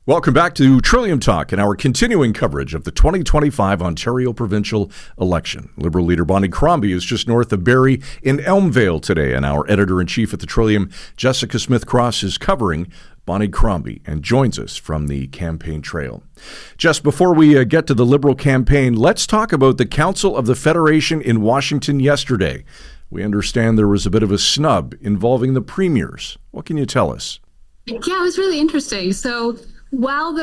Welcome back to Trillium Talk and our continuing coverage of the 2025 Ontario provincial election. Liberal Leader Bonnie Crombie is just north of Barrie in Elmvale today, and our editor-in-chief at the Trillium, Jessica Smith-Cross, is covering Bonnie Crombie and joins us from the campaign trail. Just before we get to the Liberal campaign, let's talk about the Council of the Federation in Washington yesterday. We understand there was a bit of a snub involving the premiers. What can you tell us? Yeah, it was really interesting. So while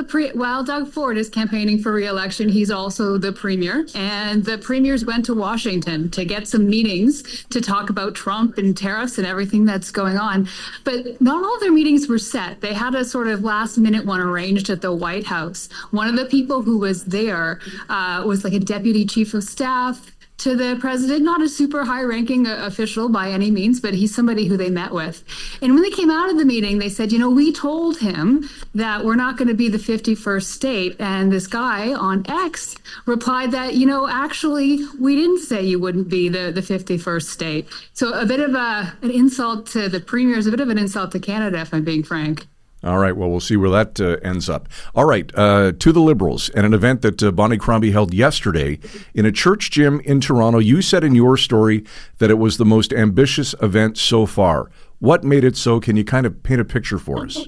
Doug Ford is campaigning for re-election, he's also the premier, and the premiers went to Washington to get some meetings to talk about Trump and tariffs and everything that's going on. But not all their meetings were set. They had a sort of last-minute one arranged at the White House. One of the people who was there was like a deputy chief of staff to the president, not a super high-ranking official by any means, but he's somebody who they met with. And when they came out of the meeting, they said, we told him that we're not going to be the 51st state. And this guy on X replied that, actually, we didn't say you wouldn't be the 51st state. So a bit of an insult to the premiers, a bit of an insult to Canada, if I'm being frank. All right, well, we'll see where that ends up. All right, to the Liberals and an event that Bonnie Crombie held yesterday in a church gym in Toronto. You said in your story that it was the most ambitious event so far. What made it so? Can you kind of paint a picture for us?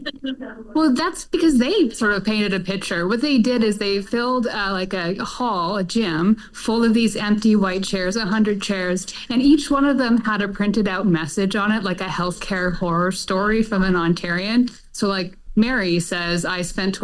Well, that's because they sort of painted a picture. What they did is they filled like a hall, a gym, full of these empty white chairs, 100 chairs, and each one of them had a printed out message on it, like a healthcare horror story from an Ontarian. So like Mary says, I spent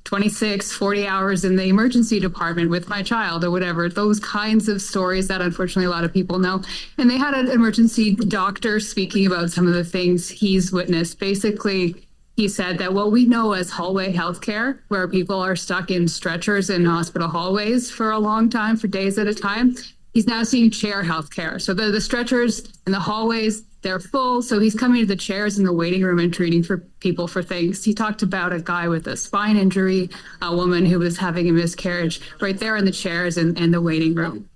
26, 40 hours in the emergency department with my child or whatever, those kinds of stories that unfortunately a lot of people know. And they had an emergency doctor speaking about some of the things he's witnessed. Basically, he said that what we know as hallway healthcare, where people are stuck in stretchers in hospital hallways for a long time, for days at a time, he's now seeing chair healthcare. So the stretchers in the hallways, they're full. So he's coming to the chairs in the waiting room and treating for people for things. He talked about a guy with a spine injury, a woman who was having a miscarriage, right there in the chairs and the waiting room.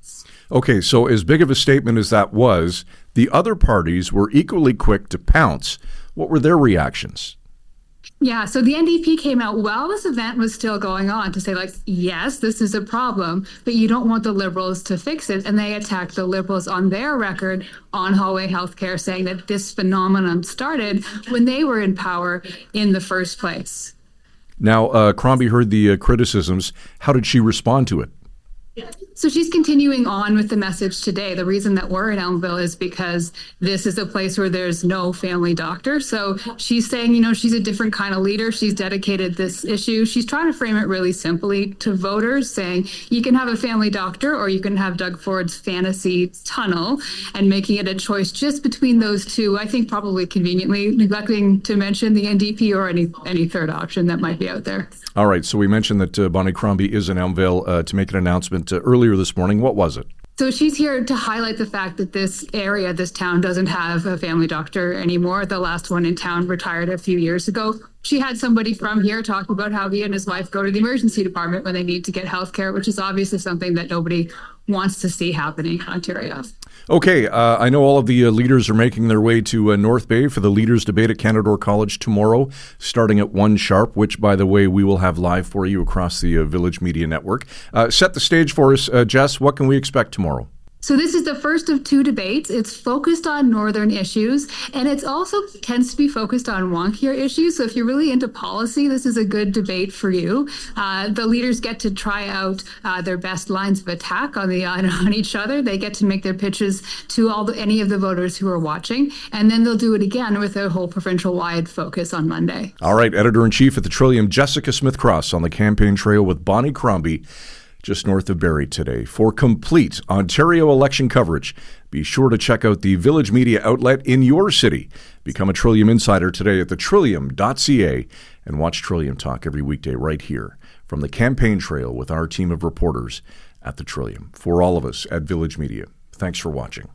Okay, so as big of a statement as that was, the other parties were equally quick to pounce. What were their reactions? Yeah, so the NDP came out while this event was still going on to say, like, yes, this is a problem, but you don't want the Liberals to fix it. And they attacked the Liberals on their record on hallway healthcare, saying that this phenomenon started when they were in power in the first place. Now, Crombie heard the criticisms. How did she respond to it? So she's continuing on with the message today. The reason that we're in Elmvale is because this is a place where there's no family doctor. So she's saying, she's a different kind of leader. She's dedicated this issue. She's trying to frame it really simply to voters, saying you can have a family doctor or you can have Doug Ford's fantasy tunnel, and making it a choice just between those two. I think probably conveniently neglecting to mention the NDP or any third option that might be out there. All right, so we mentioned that Bonnie Crombie is in Elmvale to make an announcement earlier this morning. What was it? So she's here to highlight the fact that this town doesn't have a family doctor anymore. The last one in town retired a few years ago. She had somebody from here talk about how he and his wife go to the emergency department when they need to get health care, which is obviously something that nobody wants to see happening in Ontario. Okay, I know all of the leaders are making their way to North Bay for the Leaders Debate at Caledon College tomorrow, starting at 1 sharp, which, by the way, we will have live for you across the Village Media Network. Set the stage for us, Jess. What can we expect tomorrow? So this is the first of two debates. It's focused on northern issues, and it's also tends to be focused on wonkier issues. So if you're really into policy, this is a good debate for you. The leaders get to try out their best lines of attack on each other. They get to make their pitches to any of the voters who are watching, and then they'll do it again with a whole provincial-wide focus on Monday. All right, Editor-in-Chief at the Trillium, Jessica Smith-Cross on the campaign trail with Bonnie Crombie, just north of Barrie today. For complete Ontario election coverage, be sure to check out the Village Media outlet in your city. Become a Trillium Insider today at thetrillium.ca and watch Trillium Talk every weekday right here from the campaign trail with our team of reporters at the Trillium. For all of us at Village Media, thanks for watching.